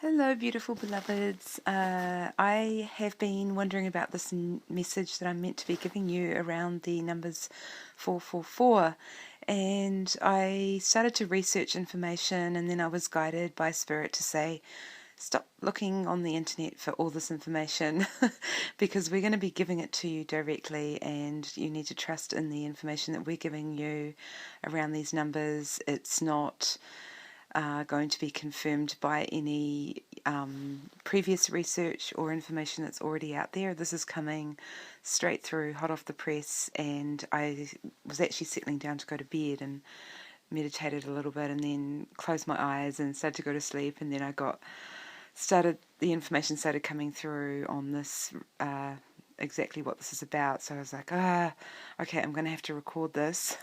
Hello, beautiful beloveds. I have been wondering about this message that I'm meant to be giving you around the numbers 444. And I started to research information, and then I was guided by Spirit to say, stop looking on the internet for all this information because we're going to be giving it to you directly, and you need to trust in the information that we're giving you around these numbers. It's not going to be confirmed by any previous research or information that's already out there. This is coming straight through, hot off the press, and I was actually settling down to go to bed and meditated a little bit and then closed my eyes and started to go to sleep, and then the information started coming through on this exactly what this is about. So I was like, okay, I'm going to have to record this.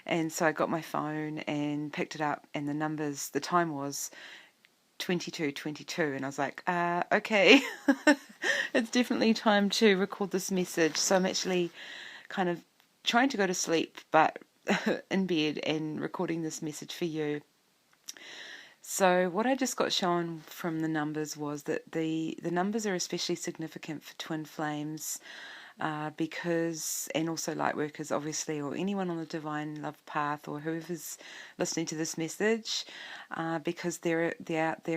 And so I got my phone and picked it up, and the time was 22:22, and I was like, okay, it's definitely time to record this message. So I'm actually kind of trying to go to sleep, but in bed and recording this message for you. So what I just got shown from the numbers was that the numbers are especially significant for twin flames, because, and also light workers obviously, or anyone on the divine love path, or whoever's listening to this message, because they're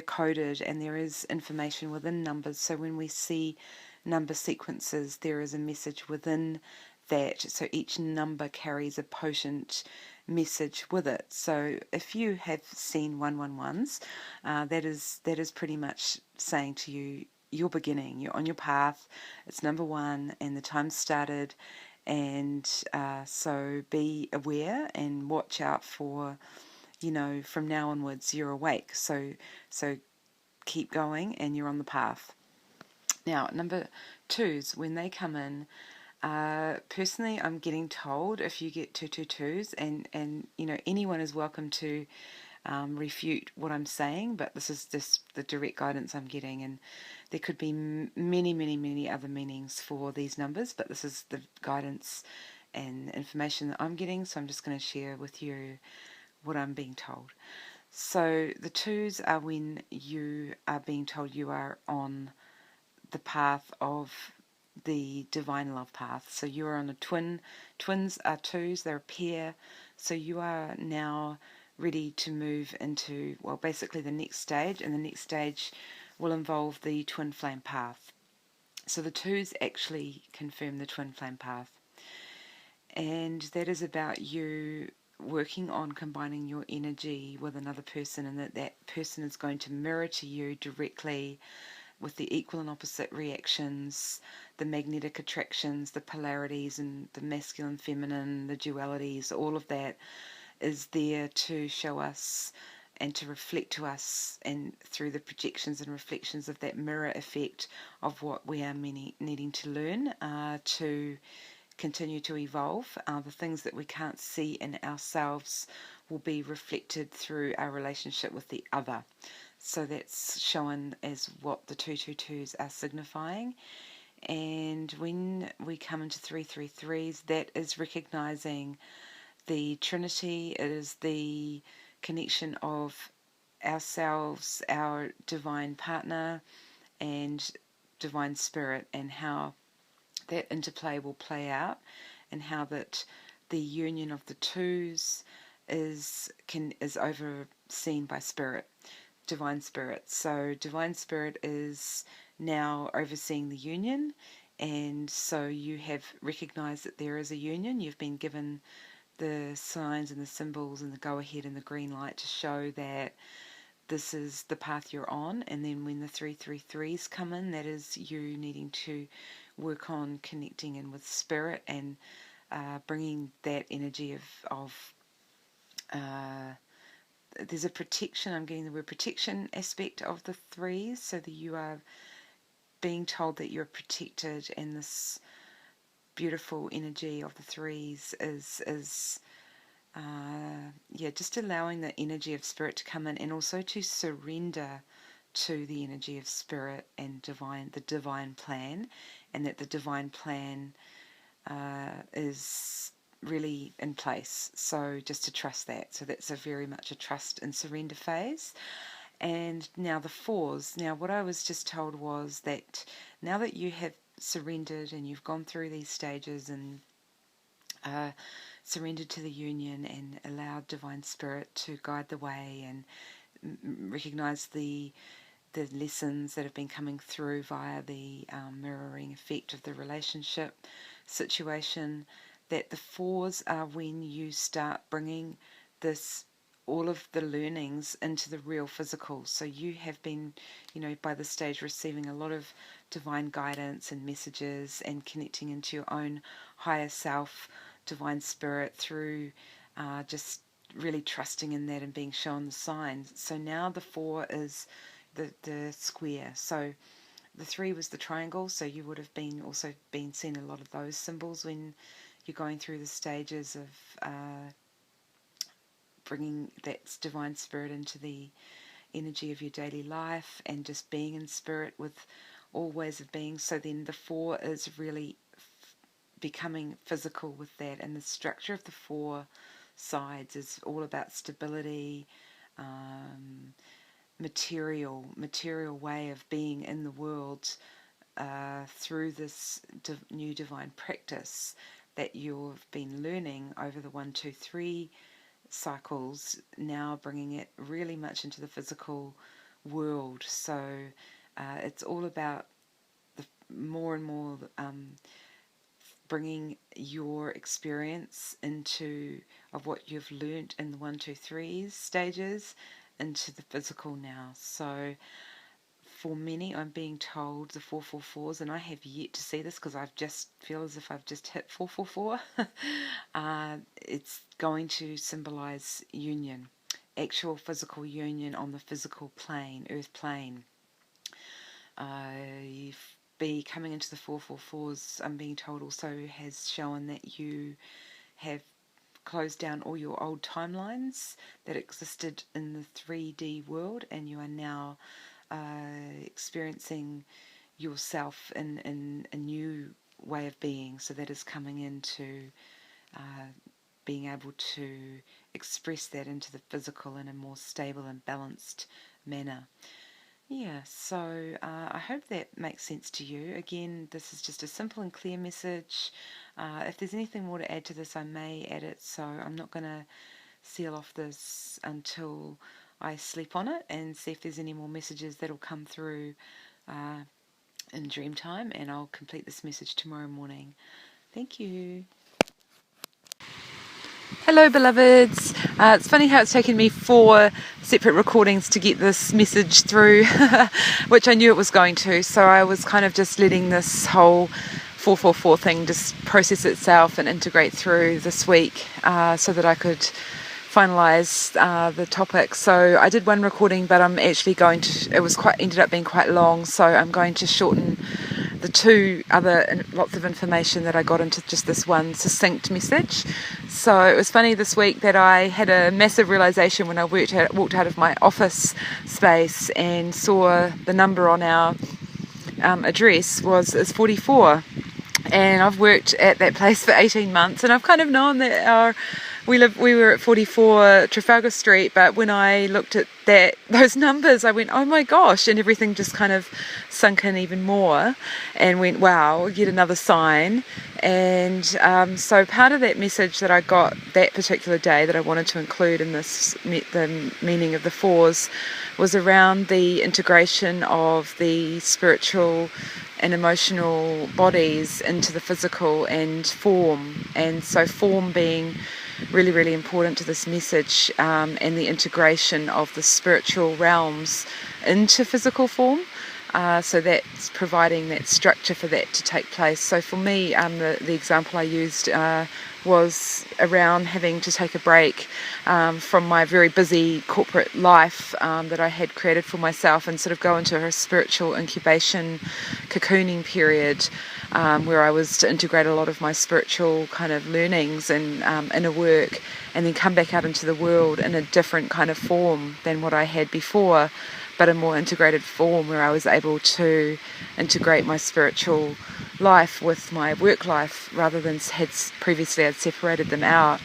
coded, and there is information within numbers. So when we see number sequences, there is a message within that. So each number carries a potent message with it. So if you have seen 111s, that is pretty much saying to you, you're beginning, you're on your path, it's number one, and the time started. And so be aware and watch out for, from now onwards you're awake. So keep going, and you're on the path. Now, number twos, when they come in, personally, I'm getting told if you get 222s, and anyone is welcome to refute what I'm saying, but this is just the direct guidance I'm getting, and there could be many other meanings for these numbers, but this is the guidance and information that I'm getting, so I'm just going to share with you what I'm being told. So the twos are when you are being told you are on the path of the divine love path. So you are on a twin. Twins are twos, they're a pair. So you are now ready to move into, well, basically the next stage, and the next stage will involve the twin flame path. So the twos actually confirm the twin flame path. And that is about you working on combining your energy with another person, and that person is going to mirror to you directly with the equal and opposite reactions, the magnetic attractions, the polarities, and the masculine, feminine, the dualities. All of that is there to show us and to reflect to us, and through the projections and reflections of that mirror effect of what we are needing to learn, to continue to evolve. The things that we can't see in ourselves will be reflected through our relationship with the other. So that's shown as what the 222s are signifying. And when we come into 333s, that is recognizing the Trinity. It is the connection of ourselves, our divine partner, and divine spirit, and how that interplay will play out, and how that the union of the twos is overseen by spirit, divine spirit. So divine spirit is now overseeing the union, and so you have recognized that there is a union. You've been given the signs and the symbols and the go ahead and the green light to show that this is the path you're on. And then when the 333s come in, that is you needing to work on connecting in with spirit, and bringing that energy of there's a protection. I'm getting the word protection aspect of the threes, so that you are being told that you're protected, and this beautiful energy of the threes is just allowing the energy of spirit to come in, and also to surrender to the energy of spirit and the divine plan, and that the divine plan is really in place. So just to trust that. So that's very much a trust and surrender phase. and now the fours. Now, what I was just told was that now that you have surrendered and you've gone through these stages and surrendered to the union and allowed Divine Spirit to guide the way and recognize the lessons that have been coming through via the mirroring effect of the relationship situation, that the fours are when you start bringing this all of the learnings into the real physical. So you have been, by this stage receiving a lot of divine guidance and messages and connecting into your own higher self, Divine Spirit, through just really trusting in that and being shown the signs. So now the 4 is the square. So the 3 was the triangle, so you would have also been seeing a lot of those symbols when you're going through the stages of bringing that Divine Spirit into the energy of your daily life and just being in spirit with all ways of being. So then the 4 is really becoming physical with that, and the structure of the 4 sides is all about stability, material way of being in the world through this new divine practice that you've been learning over the 1, 2, 3 cycles, now bringing it really much into the physical world. So it's all about more and more bringing your experience of what you've learnt in the 1, 2, 3 stages into the physical now. So for many, I'm being told the 444s, and I have yet to see this because I just feel as if I've just hit 444. It's going to symbolize union, actual physical union on the physical plane, earth plane. Be coming into the 444s, I'm being told, also has shown that you have closed down all your old timelines that existed in the 3D world, and you are now experiencing yourself in a new way of being. So that is coming into being able to express that into the physical in a more stable and balanced manner. Yeah, so I hope that makes sense to you. Again, this is just a simple and clear message. If there's anything more to add to this, I may add it, so I'm not going to seal off this until I sleep on it and see if there's any more messages that'll come through in dream time, and I'll complete this message tomorrow morning. Thank you. Hello, beloveds. It's funny how it's taken me 4 separate recordings to get this message through, which I knew it was going to. So I was kind of just letting this whole 444 thing just process itself and integrate through this week so that I could finalise the topic. So I did one recording, but I'm actually going to, ended up being quite long, so I'm going to shorten the 2 other lots of information that I got into just this one succinct message. So it was funny this week that I had a massive realisation when I walked out of my office space and saw the number on our address is 44, and I've worked at that place for 18 months, and I've kind of known that we were at 44 Trafalgar Street, but when I looked at those numbers, I went, oh my gosh, and everything just kind of sunk in even more and went, wow, yet another sign. And so part of that message that I got that particular day that I wanted to include in this, the meaning of the 4s, was around the integration of the spiritual and emotional bodies into the physical and form. And so form being really, really important to this message, and the integration of the spiritual realms into physical form. So that's providing that structure for that to take place. So for me, the example I used was around having to take a break from my very busy corporate life that I had created for myself, and sort of go into a spiritual incubation cocooning period where I was to integrate a lot of my spiritual kind of learnings and inner work, and then come back out into the world in a different kind of form than what I had before, but a more integrated form where I was able to integrate my spiritual life with my work life rather than previously I'd separated them out.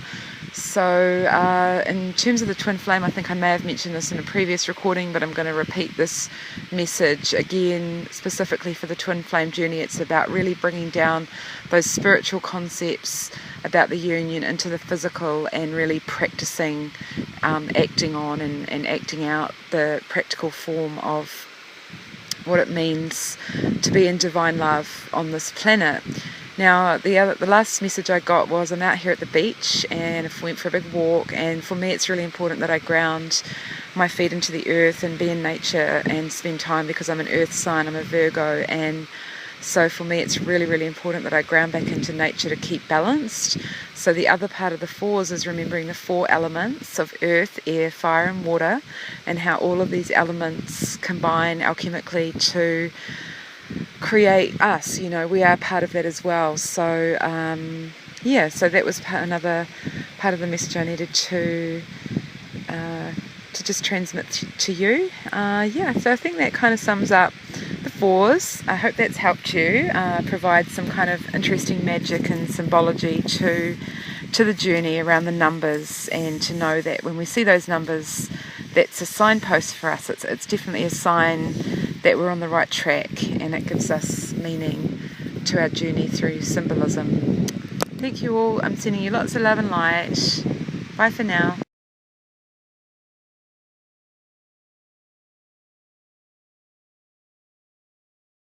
So in terms of the twin flame, I think I may have mentioned this in a previous recording, but I'm going to repeat this message again specifically for the twin flame journey. It's about really bringing down those spiritual concepts about the union into the physical, and really practicing acting on and acting out the practical form of what it means to be in divine love on this planet. Now, the last message I got was, I'm out here at the beach and I went for a big walk, and for me it's really important that I ground my feet into the earth and be in nature and spend time, because I'm an earth sign, I'm a Virgo, and so for me it's really, really important that I ground back into nature to keep balanced. So the other part of the fours is remembering the 4 elements of earth, air, fire and water, and how all of these elements combine alchemically to create us. You know, we are part of that as well. So yeah, so that was another part of the message I needed to just transmit to you. Yeah, so I think that kind of sums up the fours. I hope that's helped you provide some kind of interesting magic and symbology to the journey around the numbers, and to know that when we see those numbers, that's a signpost for us. It's definitely a sign that we're on the right track, and it gives us meaning to our journey through symbolism. Thank you all. I'm sending you lots of love and light. Bye for now.